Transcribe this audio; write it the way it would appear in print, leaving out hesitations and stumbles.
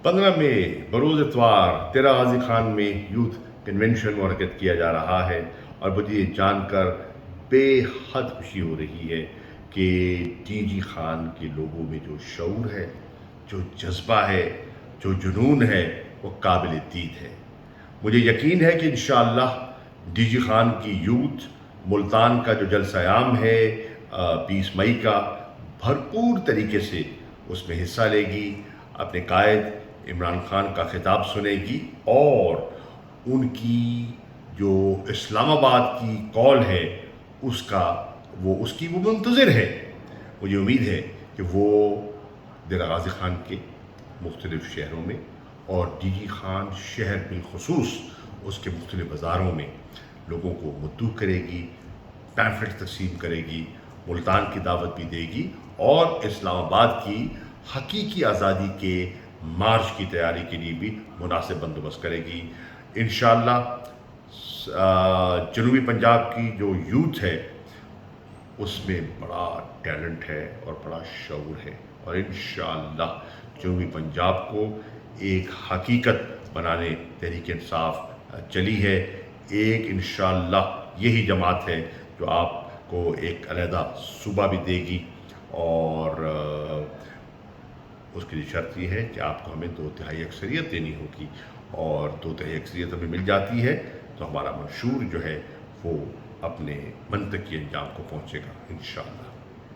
15 مئی بروز اتوار تیرا غازی خان میں یوتھ کنونشن منعقد کیا جا رہا ہے، اور مجھے یہ جان کر بے حد خوشی ہو رہی ہے کہ ڈی جی خان کے لوگوں میں جو شعور ہے، جو جذبہ ہے، جو جنون ہے، وہ قابل دید ہے۔ مجھے یقین ہے کہ انشاءاللہ ڈی جی خان کی یوتھ ملتان کا جو جلسہ عام ہے 20 مئی کا، بھرپور طریقے سے اس میں حصہ لے گی، اپنے قائد عمران خان کا خطاب سنے گی، اور ان کی جو اسلام آباد کی کال ہے اس کی وہ منتظر ہے۔ مجھے امید ہے کہ وہ ڈیرہ غازی خان کے مختلف شہروں میں اور ڈی جی خان شہر بالخصوص اس کے مختلف بازاروں میں لوگوں کو مدعو کرے گی، پیمفلٹ تقسیم کرے گی، ملتان کی دعوت بھی دے گی، اور اسلام آباد کی حقیقی آزادی کے مارچ کی تیاری کے لیے بھی مناسب بندوبست کرے گی۔ انشاءاللہ جنوبی پنجاب کی جو یوتھ ہے اس میں بڑا ٹیلنٹ ہے اور بڑا شعور ہے، اور انشاءاللہ جنوبی پنجاب کو ایک حقیقت بنانے تحریک انصاف چلی ہے۔ ایک انشاءاللہ یہی جماعت ہے جو آپ کو ایک علیحدہ صوبہ بھی دے گی، اور اس کی شرط یہ ہے کہ آپ کو ہمیں 2/3 اکثریت دینی ہوگی، اور 2/3 اکثریت ہمیں مل جاتی ہے تو ہمارا منشور جو ہے وہ اپنے منطقی انجام کو پہنچے گا انشاءاللہ۔